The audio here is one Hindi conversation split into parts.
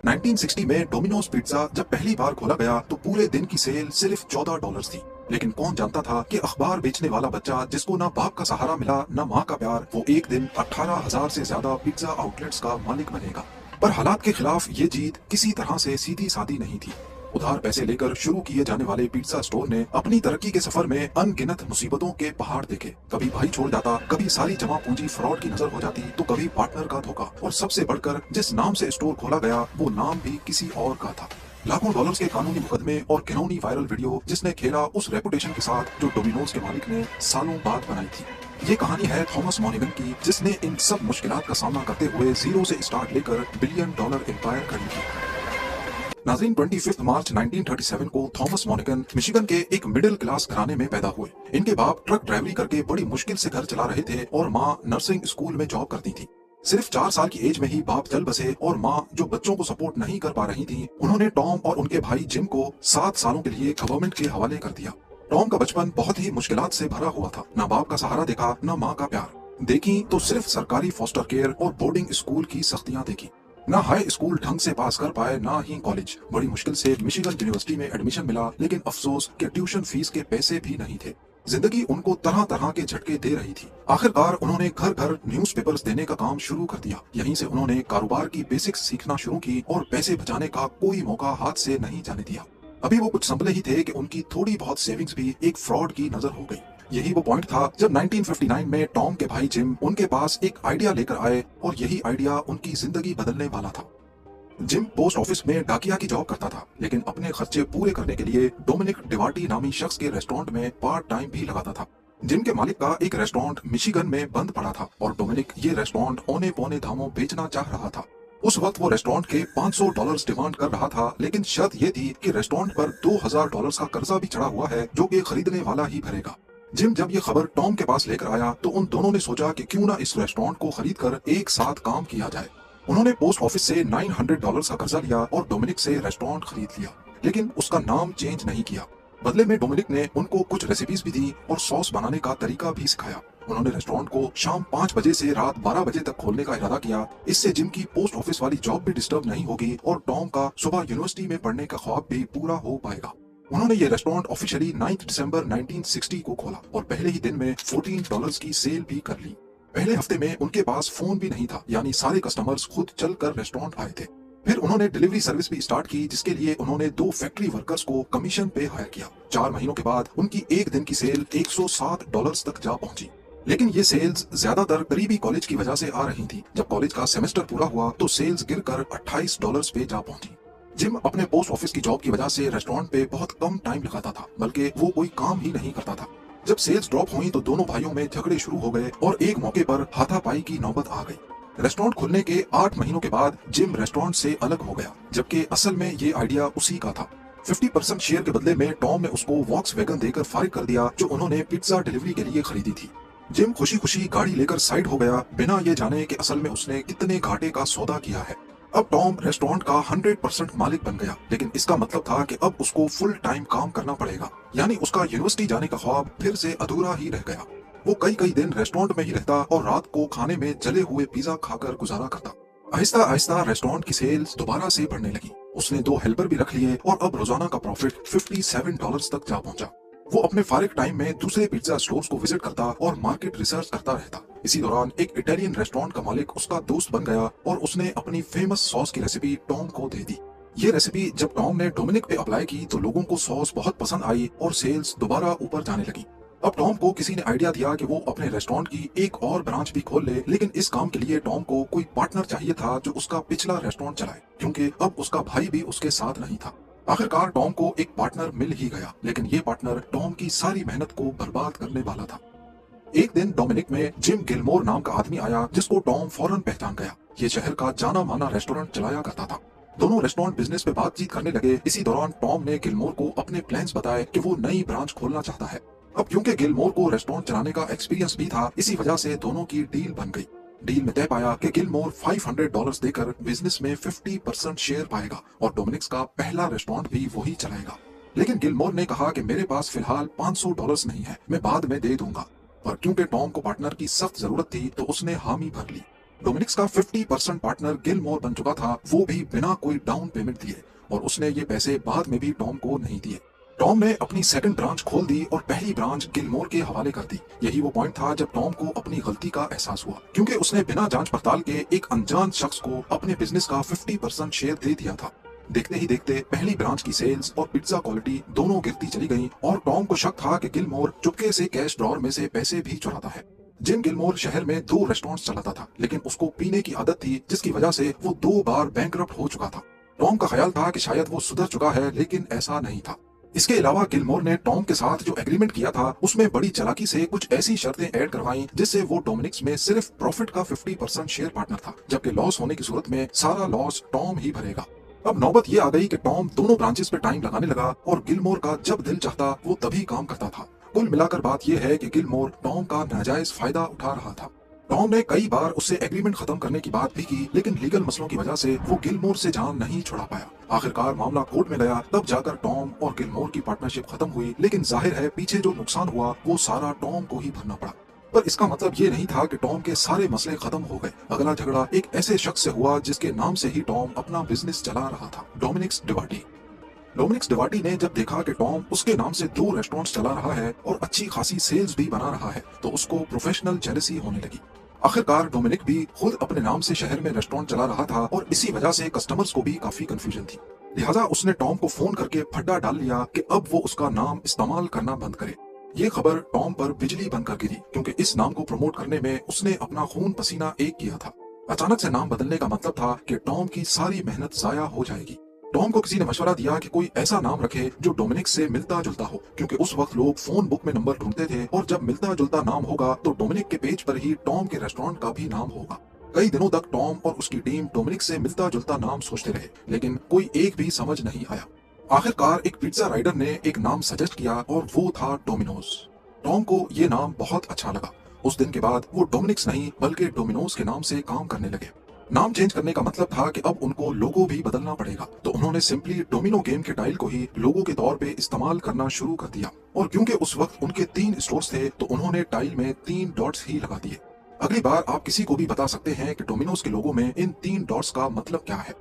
1960 में डोमिनोज पिज्जा जब पहली बार खोला गया तो पूरे दिन की सेल सिर्फ $14 थी। लेकिन कौन जानता था कि अखबार बेचने वाला बच्चा जिसको ना बाप का सहारा मिला ना माँ का प्यार, वो एक दिन 18,000 से ज्यादा पिज्जा आउटलेट्स का मालिक बनेगा। पर हालात के खिलाफ ये जीत किसी तरह से सीधी सादी नहीं थी। उधार पैसे लेकर शुरू किए जाने वाले पिज्जा स्टोर ने अपनी तरक्की के सफर में अनगिनत मुसीबतों के पहाड़ देखे। कभी भाई छोड़ जाता, कभी सारी जमा पूंजी फ्रॉड की नजर हो जाती, तो कभी पार्टनर का धोखा, और सबसे बढ़कर जिस नाम से स्टोर खोला गया वो नाम भी किसी और का था। लाखों डॉलर्स के कानूनी मुकदमे और घिनौनी वायरल वीडियो जिसने खेला उस रेपुटेशन के साथ जो डोमिनोज के मालिक ने सालों बाद बनाई थी। ये कहानी है थॉमस मॉनिगन की, जिसने इन सब मुश्किलात का सामना करते हुए जीरो से स्टार्ट लेकर $1 बिलियन एम्पायर खड़ी की। नाज़रीन, 25 मार्च 1937 को थॉमस मॉनिगन मिशिगन के एक मिडिल क्लास घराने में पैदा हुए। इनके बाप ट्रक ड्राइवरी करके बड़ी मुश्किल से घर चला रहे थे और माँ नर्सिंग स्कूल में जॉब करती थी। सिर्फ 4 साल की एज में ही बाप चल बसे और माँ, जो बच्चों को सपोर्ट नहीं कर पा रही थी, उन्होंने टॉम और उनके भाई जिम को 7 सालों के लिए गवर्नमेंट के हवाले कर दिया। टॉम का बचपन बहुत ही मुश्किलात से भरा हुआ था। न बाप का सहारा देखा, न माँ का प्यार। देखी तो सिर्फ सरकारी फॉस्टर केयर और बोर्डिंग स्कूल की सख्तियां देखी। ना हाई स्कूल ढंग से पास कर पाए, ना ही कॉलेज। बड़ी मुश्किल से मिशिगन यूनिवर्सिटी में एडमिशन मिला, लेकिन अफसोस कि ट्यूशन फीस के पैसे भी नहीं थे। जिंदगी उनको तरह तरह के झटके दे रही थी। आखिरकार उन्होंने घर घर न्यूज़पेपर्स देने का काम शुरू कर दिया। यहीं से उन्होंने कारोबार की बेसिक्स सीखना शुरू की और पैसे बचाने का कोई मौका हाथ से नहीं जाने दिया। अभी वो कुछ संभले ही थे कि उनकी थोड़ी बहुत सेविंग्स भी एक फ्रॉड की नजर हो गई। यही वो पॉइंट था जब 1959 में टॉम के भाई जिम उनके पास एक आइडिया लेकर आए, और यही आइडिया उनकी जिंदगी बदलने वाला था। जिम पोस्ट ऑफिस में डाकिया की जॉब करता था, लेकिन अपने खर्चे पूरे करने के लिए डोमिनिक डिवाटी नामी शख्स के रेस्टोरेंट में पार्ट टाइम भी लगाता था। जिम के मालिक का एक रेस्टोरेंट मिशिगन में बंद पड़ा था और डोमिनिक ये रेस्टोरेंट औने पौने दामों बेचना चाह रहा था। उस वक्त वो रेस्टोरेंट के $500 डिमांड कर रहा था, लेकिन शर्त ये थी कि रेस्टोरेंट पर $2,000 का कर्जा भी चढ़ा हुआ है, जो कि खरीदने वाला ही भरेगा। जिम जब ये खबर टॉम के पास लेकर आया तो उन दोनों ने सोचा कि क्यों ना इस रेस्टोरेंट को खरीद कर एक साथ काम किया जाए। उन्होंने पोस्ट ऑफिस से $900 का कर्जा लिया और डोमिनिक से रेस्टोरेंट खरीद लिया, लेकिन उसका नाम चेंज नहीं किया। बदले में डोमिनिक ने उनको कुछ रेसिपीज भी दी और सॉस बनाने का तरीका भी सिखाया। उन्होंने रेस्टोरेंट को शाम 5 बजे से रात 12 बजे तक खोलने का इरादा किया। इससे जिम की पोस्ट ऑफिस वाली जॉब भी डिस्टर्ब नहीं होगी और टॉम का सुबह यूनिवर्सिटी में पढ़ने का ख्वाब भी पूरा हो पाएगा। उन्होंने ये रेस्टोरेंट ऑफिशियली 9 दिसंबर 1960 को खोला और पहले ही दिन में $14 की सेल भी कर ली। पहले हफ्ते में उनके पास फोन भी नहीं था, यानी सारे कस्टमर्स खुद चलकर रेस्टोरेंट आए थे। फिर उन्होंने डिलीवरी सर्विस भी स्टार्ट की, जिसके लिए उन्होंने 2 फैक्ट्री वर्कर्स को कमीशन पे हायर किया। 4 महीनों के बाद उनकी एक दिन की सेल $107 तक जा पहुंची। लेकिन ये सेल्स ज्यादातर करीबी कॉलेज की वजह से आ रही थी। जब कॉलेज का सेमेस्टर पूरा हुआ तो सेल्स गिरकर $28 पे जा पहुंची। जिम अपने पोस्ट ऑफिस की जॉब की वजह से रेस्टोरेंट पे बहुत कम टाइम लगाता था, बल्कि वो कोई काम ही नहीं करता था। जब सेल्स ड्रॉप हुई तो दोनों भाइयों में झगड़े शुरू हो गए और एक मौके पर हाथापाई की नौबत आ गई। रेस्टोरेंट खुलने के 8 महीनों के बाद जिम रेस्टोरेंट से अलग हो गया, जबकि असल में ये आइडिया उसी का था। 50% शेयर के बदले में टॉम ने उसको वॉक्सवैगन देकर फारिग कर दिया, जो उन्होंने पिज्जा डिलीवरी के लिए खरीदी थी। जिम खुशी खुशी गाड़ी लेकर साइड हो गया, बिना ये जाने कि असल में उसने कितने घाटे का सौदा किया है। अब टॉम रेस्टोरेंट का 100% मालिक बन गया, लेकिन इसका मतलब था कि अब उसको फुल टाइम काम करना पड़ेगा, यानी उसका यूनिवर्सिटी जाने का ख्वाब फिर से अधूरा ही रह गया। वो कई दिन रेस्टोरेंट में ही रहता और रात को खाने में जले हुए पिज्जा खाकर गुजारा करता। आहिस्ता आहिस्ता रेस्टोरेंट की सेल्स दोबारा से बढ़ने लगी। उसने 2 हेल्पर भी रख लिए और अब रोजाना का प्रॉफिट $57 तक जा पहुंचा। वो अपने फारिग टाइम में दूसरे पिज्जा स्टोर्स को विजिट करता और मार्केट रिसर्च करता रहता। इसी दौरान एक इटालियन रेस्टोरेंट का मालिक उसका दोस्त बन गया और उसने अपनी फेमस सॉस की रेसिपी टॉम को दे दी। ये रेसिपी जब टॉम ने डोमिनिक पे अप्लाई की तो लोगों को सॉस बहुत पसंद आई और सेल्स दोबारा ऊपर जाने लगी। अब टॉम को किसी ने आइडिया दिया कि वो अपने रेस्टोरेंट की एक और ब्रांच भी खोल ले, लेकिन इस काम के लिए टॉम को कोई पार्टनर चाहिए था जो उसका पिछला रेस्टोरेंट चलाए, क्योंकि अब उसका भाई भी उसके साथ नहीं था। आखिरकार टॉम को एक पार्टनर मिल ही गया, लेकिन ये पार्टनर टॉम की सारी मेहनत को बर्बाद करने वाला था। एक दिन डोमिनिक में जिम गिलमोर नाम का आदमी आया, जिसको टॉम फौरन पहचान गया। ये शहर का जाना माना रेस्टोरेंट चलाया करता था। दोनों रेस्टोरेंट बिजनेस पे बातचीत करने लगे। इसी दौरान टॉम ने गिलमोर को अपने प्लान्स बताए कि वो नई ब्रांच खोलना चाहता है। अब क्योंकि गिलमोर को रेस्टोरेंट चलाने का एक्सपीरियंस भी था, इसी वजह से दोनों की डील बन गई। डील में तय पाया कि गिलमोर $500 देकर बिजनेस में 50% शेयर पाएगा और डोमिनिक्स का पहला रेस्टोरेंट भी वही चलाएगा। लेकिन गिलमोर ने कहा कि मेरे पास फिलहाल $500 नहीं है, मैं बाद में दे दूंगा। पर क्योंकि टॉम को पार्टनर की सख्त जरूरत थी तो उसने हामी भर ली। डोमिनिक्स का 50% पार्टनर गिलमोर बन चुका था, वो भी बिना कोई डाउन पेमेंट दिए, और उसने ये पैसे बाद में भी टॉम को नहीं दिए। टॉम ने अपनी सेकंड ब्रांच खोल दी और पहली ब्रांच गिलमोर के हवाले कर दी। यही वो पॉइंट था जब टॉम को अपनी गलती का एहसास हुआ, क्योंकि उसने बिना जांच पड़ताल के एक अनजान शख्स को अपने बिजनेस का 50% शेयर दे दिया था। देखते ही देखते पहली ब्रांच की सेल्स और पिज्जा क्वालिटी दोनों गिरती चली गईं, और टॉम को शक था कि गिलमोर चुपके से कैश ड्रॉर में से पैसे भी चुराता है। जिम गिलमोर शहर में 2 रेस्टोरेंट्स चलाता था, लेकिन उसको पीने की आदत थी, जिसकी वजह से वो 2 बार बैंकरप्ट हो चुका था। टॉम का ख्याल था कि शायद वो सुधर चुका है, लेकिन ऐसा नहीं था। इसके अलावा गिलमोर ने टॉम के साथ जो एग्रीमेंट किया था, उसमें बड़ी चालाकी से कुछ ऐसी शर्तें ऐड करवाईं जिससे वो डोमिनिक्स में सिर्फ प्रॉफिट का 50% शेयर पार्टनर था, जबकि लॉस होने की सूरत में सारा लॉस टॉम ही भरेगा। अब नौबत ये आ गई कि टॉम दोनों ब्रांचेस पे टाइम लगाने लगा, और गिलमोर का जब दिल चाहता वो तभी काम करता था। कुल मिलाकर बात यह है कि गिलमोर टॉम का नाजायज फायदा उठा रहा था। टॉम ने कई बार उससे एग्रीमेंट खत्म करने की बात भी की, लेकिन लीगल मसलों की वजह से वो गिलमोर से जान नहीं छुड़ा पाया। आखिरकार मामला कोर्ट में गया, तब जाकर टॉम और गिलमोर की पार्टनरशिप खत्म हुई, लेकिन जाहिर है पीछे जो नुकसान हुआ वो सारा टॉम को ही भरना पड़ा। पर इसका मतलब ये नहीं था कि टॉम के सारे मसले खत्म हो गए। अगला झगड़ा एक ऐसे शख्स से हुआ जिसके नाम से ही टॉम अपना बिजनेस चला रहा था, डोमिनिक्स डिवाटी। डोमिनिक्स डिवाटी ने जब देखा कि टॉम उसके नाम से 2 रेस्टोरेंट्स चला रहा है और अच्छी खासी सेल्स भी बना रहा है, तो उसको प्रोफेशनल जेलसी होने लगी। आखिरकार डोमिनिक भी खुद अपने नाम से शहर में रेस्टोरेंट चला रहा था, और इसी वजह से कस्टमर्स को भी काफी कंफ्यूजन थी। लिहाजा उसने टॉम को फोन करके फड्डा डाल लिया कि अब वो उसका नाम इस्तेमाल करना बंद करे। ये खबर टॉम पर बिजली बनकर गिरी, क्योंकि इस नाम को प्रमोट करने में उसने अपना खून पसीना एक किया था। अचानक से नाम बदलने का मतलब था कि टॉम की सारी मेहनत जाया हो जाएगी। टॉम को किसी ने मशवरा दिया कि कोई ऐसा नाम रखे जो डोमिनिक से मिलता जुलता हो, क्योंकि उस वक्त लोग फोन बुक में नंबर ढूंढते थे, और जब मिलता जुलता नाम होगा तो डोमिनिक के पेज पर ही टॉम के रेस्टोरेंट का भी नाम होगा। कई दिनों तक टॉम और उसकी टीम डोमिनिक से मिलता जुलता नाम सोचते रहे, लेकिन कोई एक भी समझ नहीं आया। आखिरकार एक पिज्जा राइडर ने एक नाम सजेस्ट किया, और वो था डोमिनोज। टॉम को ये नाम बहुत अच्छा लगा। उस दिन के बाद वो डोमिनिक्स नहीं बल्कि डोमिनोज के नाम से काम करने लगे। नाम चेंज करने का मतलब था कि अब उनको लोगो भी बदलना पड़ेगा, तो उन्होंने सिंपली डोमिनो गेम के टाइल को ही लोगो के तौर पे इस्तेमाल करना शुरू कर दिया। और क्योंकि उस वक्त उनके 3 स्टोर्स थे, तो उन्होंने टाइल में 3 डॉट्स ही लगा दिए। अगली बार आप किसी को भी बता सकते हैं कि डोमिनोज के लोगो में इन 3 डॉट्स का मतलब क्या है।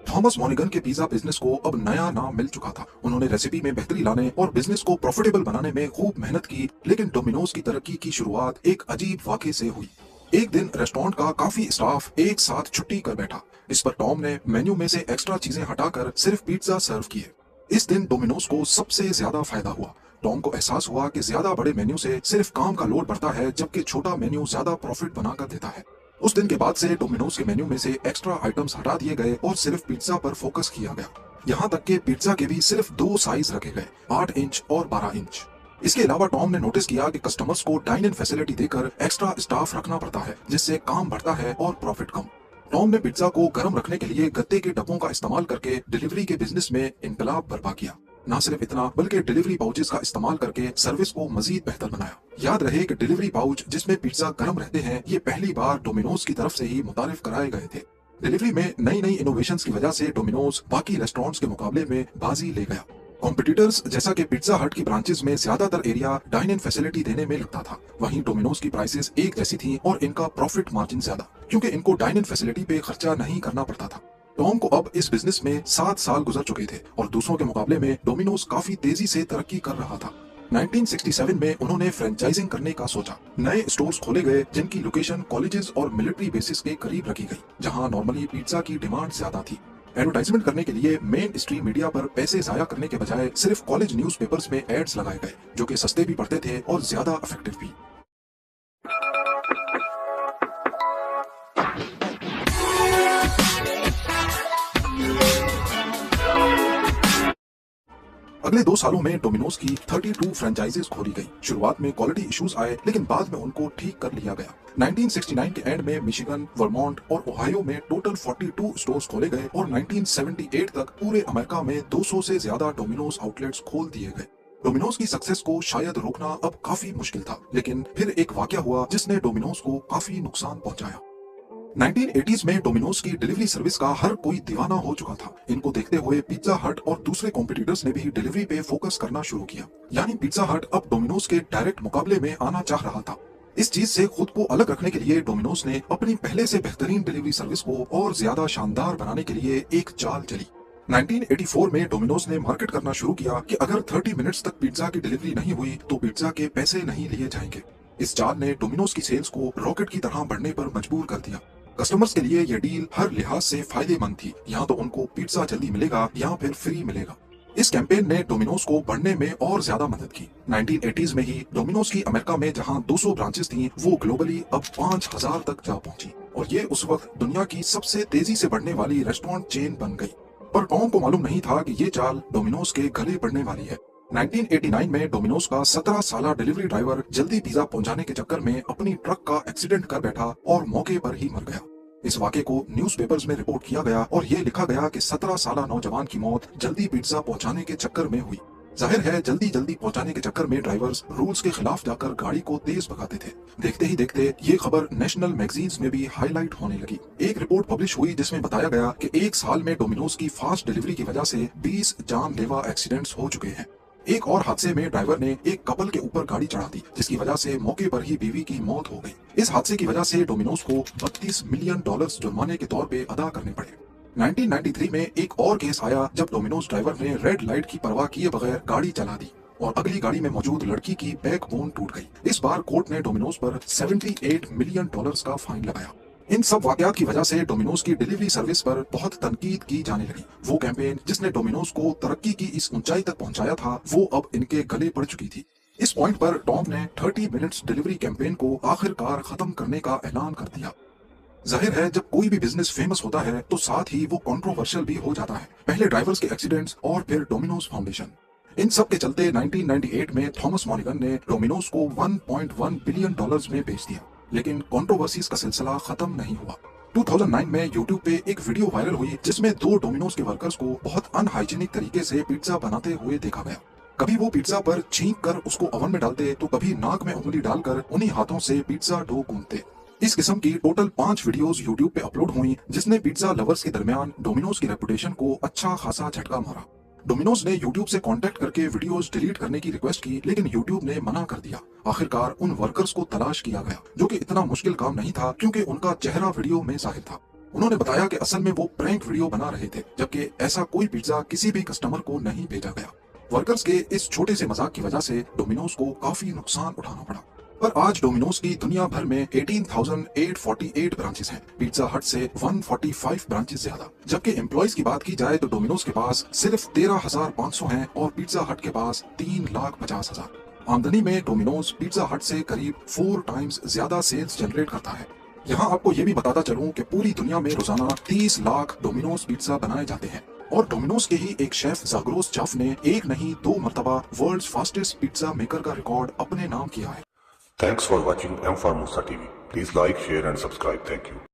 थॉमस मॉनिगन के पिज्जा बिजनेस को अब नया नाम मिल चुका था। उन्होंने रेसिपी में बेहतरी लाने और बिजनेस को प्रॉफिटेबल बनाने में खूब मेहनत की, लेकिन डोमिनोज की तरक्की की शुरुआत एक अजीब वाक़े से हुई। एक दिन रेस्टोरेंट का काफी स्टाफ एक साथ छुट्टी कर बैठा। इस पर टॉम ने मेन्यू में से एक्स्ट्रा चीजें हटाकर सिर्फ पिज्जा सर्व किए। इस दिन डोमिनोज को सबसे ज्यादा फायदा हुआ। टॉम को एहसास हुआ कि ज्यादा बड़े मेन्यू से सिर्फ काम का लोड बढ़ता है, जबकि छोटा मेन्यू ज्यादा प्रॉफिट बनाकर देता है। उस दिन के बाद से डोमिनोज के मेन्यू में से एक्स्ट्रा आइटम्स हटा दिए गए और सिर्फ पिज्जा पर फोकस किया गया। यहाँ तक कि पिज्जा के भी सिर्फ 2 साइज रखे गए, 8 इंच और 12 इंच। इसके अलावा टॉम ने नोटिस किया कि कस्टमर्स को डाइन इन फैसिलिटी देकर एक्स्ट्रा स्टाफ रखना पड़ता है, जिससे काम बढ़ता है और प्रॉफिट कम। टॉम ने पिज्जा को गर्म रखने के लिए गत्ते के डब्बों का इस्तेमाल करके डिलीवरी के बिजनेस में इनकलाब बर्पा किया। न सिर्फ इतना, बल्कि डिलीवरी पाउचेस का इस्तेमाल करके सर्विस को मजीद बेहतर बनाया। याद रहे कि डिलीवरी पाउच जिसमें पिज्जा गर्म रहते हैं, ये पहली बार डोमिनोज की तरफ से ही मुतारिफ कराए गए थे। डिलीवरी में नई नई इनोवेशंस की वजह से डोमिनोज बाकी रेस्टोरेंट्स के मुकाबले में बाजी ले गया। कॉम्पिटिटर्स जैसा कि पिज्जा हट की ब्रांचेस में ज्यादातर एरिया डाइन इन फैसिलिटी देने में लगता था, वहीं डोमिनोज की प्राइसेस एक जैसी थी और इनका प्रॉफिट मार्जिन ज्यादा, क्योंकि इनको डाइन इन फैसिलिटी पे खर्चा नहीं करना पड़ता था। टॉम को अब इस बिजनेस में 7 साल गुजर चुके थे और दूसरों के मुकाबले में डोमिनोज काफी तेजी से तरक्की कर रहा था। 1967 में उन्होंने फ्रेंचाइजिंग करने का सोचा। नए स्टोर्स खोले गए जिनकी लोकेशन कॉलेजेस और मिलिट्री बेसिस के करीब रखी गई, जहां नॉर्मली पिज्जा की डिमांड ज्यादा थी। एडवर्टाइजमेंट करने के लिए मेन स्ट्रीम मीडिया पर पैसे जाया करने के बजाय सिर्फ कॉलेज न्यूज़पेपर्स में एड्स लगाए गए, जो कि सस्ते भी पड़ते थे और ज्यादा इफेक्टिव भी। अगले 2 सालों में डोमिनोज की 32 फ्रेंचाइजीज खोली गई। शुरुआत में क्वालिटी इश्यूज आए, लेकिन बाद में उनको ठीक कर लिया गया। 1969 के एंड में मिशिगन, वर्मोंट और ओहायो में टोटल 42 स्टोर्स खोले गए और 1978 तक पूरे अमेरिका में 200 से ज्यादा डोमिनोज आउटलेट्स खोल दिए गए। डोमिनोज की सक्सेस को शायद रोकना अब काफी मुश्किल था, लेकिन फिर एक वाकया हुआ जिसने डोमिनोज को काफी नुकसान पहुंचाया। 1980s में डोमिनोज की डिलीवरी सर्विस का हर कोई दीवाना हो चुका था। इनको देखते हुए पिज्जा हट और दूसरे कॉम्पिटिटर्स ने भी डिलीवरी पे फोकस करना शुरू किया। यानी पिज्जा हट अब डोमिनोज के डायरेक्ट मुकाबले में आना चाह रहा था। इस चीज से खुद को अलग रखने के लिए डोमिनोज ने अपनी पहले से बेहतरीन डिलीवरी सर्विस को और ज्यादा शानदार बनाने के लिए एक चाल चली। 1984 में डोमिनोज ने मार्केट करना शुरू किया कि अगर 30 मिनट्स तक पिज्जा की डिलीवरी नहीं हुई तो पिज्जा के पैसे नहीं लिए जाएंगे। इस चाल ने डोमिनोज की सेल्स को रॉकेट की तरह बढ़ने पर मजबूर कर दिया। कस्टमर्स के लिए यह डील हर लिहाज से फायदेमंद थी, या तो उनको पिज्जा जल्दी मिलेगा या फिर फ्री मिलेगा। इस कैंपेन ने डोमिनोज को बढ़ने में और ज्यादा मदद की। 1980s में ही डोमिनोज की अमेरिका में जहां 200 ब्रांचेस थीं, वो ग्लोबली अब 5000 तक जा पहुंची और ये उस वक्त दुनिया की सबसे तेजी से बढ़ने वाली रेस्टोरेंट चेन बन गई। पर टॉम को मालूम नहीं था कि ये चाल डोमिनोज के गले पड़ने वाली है। 1989 में डोमिनोज का 17 साला डिलीवरी ड्राइवर जल्दी पिज्जा पहुंचाने के चक्कर में अपनी ट्रक का एक्सीडेंट कर बैठा और मौके पर ही मर गया। इस वाक़े को न्यूज़पेपर्स में रिपोर्ट किया गया और ये लिखा गया कि 17 साला नौजवान की मौत जल्दी पिज्जा पहुंचाने के चक्कर में हुई। जाहिर है जल्दी पहुंचाने के चक्कर में ड्राइवर्स रूल्स के खिलाफ जाकर गाड़ी को तेज भगाते थे। देखते ही देखते ये खबर नेशनल मैगजीन्स में भी हाईलाइट होने लगी। एक रिपोर्ट पब्लिश हुई जिसमें बताया गया कि एक साल में डोमिनोज की फास्ट डिलीवरी की वजह से 20 जानलेवा एक्सीडेंट्स हो चुके हैं। एक और हादसे में ड्राइवर ने एक कपल के ऊपर गाड़ी चढ़ा दी, जिसकी वजह से मौके पर ही बीवी की मौत हो गई। इस हादसे की वजह से डोमिनोज को $32 मिलियन जुर्माने के तौर पे अदा करने पड़े। 1993 में एक और केस आया जब डोमिनोज ड्राइवर ने रेड लाइट की परवाह किए बगैर गाड़ी चला दी और अगली गाड़ी में मौजूद लड़की की बैकबोन टूट गई। इस बार कोर्ट ने डोमिनोज पर $78 मिलियन का फाइन लगाया। इन सब वाकयात की वजह से डोमिनोज की डिलीवरी सर्विस पर बहुत तनकीद की जाने लगी। वो कैंपेन जिसने डोमिनोज को तरक्की की इस ऊंचाई तक पहुंचाया था, वो अब इनके गले पड़ चुकी थी। इस पॉइंट पर टॉम ने 30 मिनट्स डिलीवरी कैंपेन को आखिरकार खत्म करने का ऐलान कर दिया। जाहिर है जब कोई भी बिजनेस फेमस होता है तो साथ ही वो कंट्रोवर्शियल भी हो जाता है। पहले ड्राइवर्स के एक्सीडेंट्स और फिर डोमिनोज फाउंडेशन, इन सब के चलते 1998 में थॉमस मॉर्गन ने डोमिनोज को $1.1 बिलियन में बेच दिया। लेकिन कंट्रोवर्सीज का सिलसिला खत्म नहीं हुआ। 2009 में यूट्यूब पे एक वीडियो वायरल हुई जिसमें 2 डोमिनोज के वर्कर्स को बहुत अनहाइजीनिक तरीके से पिज्जा बनाते हुए देखा गया। कभी वो पिज्जा पर छींक कर उसको ओवन में डालते तो कभी नाक में उंगली डालकर उन्हीं हाथों से पिज्जा डो गूंथते। इस किस्म की टोटल 5 वीडियोस यूट्यूब पे अपलोड हुई जिसने पिज्जा लवर्स के दरमियान डोमिनोज की रेपुटेशन को अच्छा खासा झटका मारा। डोमिनोज ने यूट्यूब से कांटेक्ट करके वीडियोस डिलीट करने की रिक्वेस्ट की, लेकिन यूट्यूब ने मना कर दिया। आखिरकार उन वर्कर्स को तलाश किया गया, जो कि इतना मुश्किल काम नहीं था क्योंकि उनका चेहरा वीडियो में जाहिर था। उन्होंने बताया कि असल में वो प्रैंक वीडियो बना रहे थे, जबकि ऐसा कोई पिज्जा किसी भी कस्टमर को नहीं भेजा गया। वर्कर्स के इस छोटे से मजाक की वजह से डोमिनोज को काफी नुकसान उठाना पड़ा। पर आज डोमिनोज की दुनिया भर में 18,848 ब्रांचेस हैं, पिज्जा हट से 145 ब्रांचेस ज्यादा। जबकि एम्प्लॉइज की बात की जाए तो डोमिनोज के पास सिर्फ 13,500 हैं और पिज्जा हट के पास 3,50,000। आमदनी में डोमिनोज पिज्जा हट से करीब 4 टाइम्स ज्यादा सेल्स जनरेट करता है। यहाँ आपको ये भी बताता चलूं कि पूरी दुनिया में रोजाना 30 लाख डोमिनोज पिज्जा बनाए जाते हैं और डोमिनोज के ही एक शेफ ज़ागरोस चफ ने एक नहीं 2 मरतबा वर्ल्ड्स फास्टेस्ट पिज्जा मेकर का रिकॉर्ड अपने नाम किया है। Thanks for watching M for Musa TV. Please like, share and subscribe. Thank you.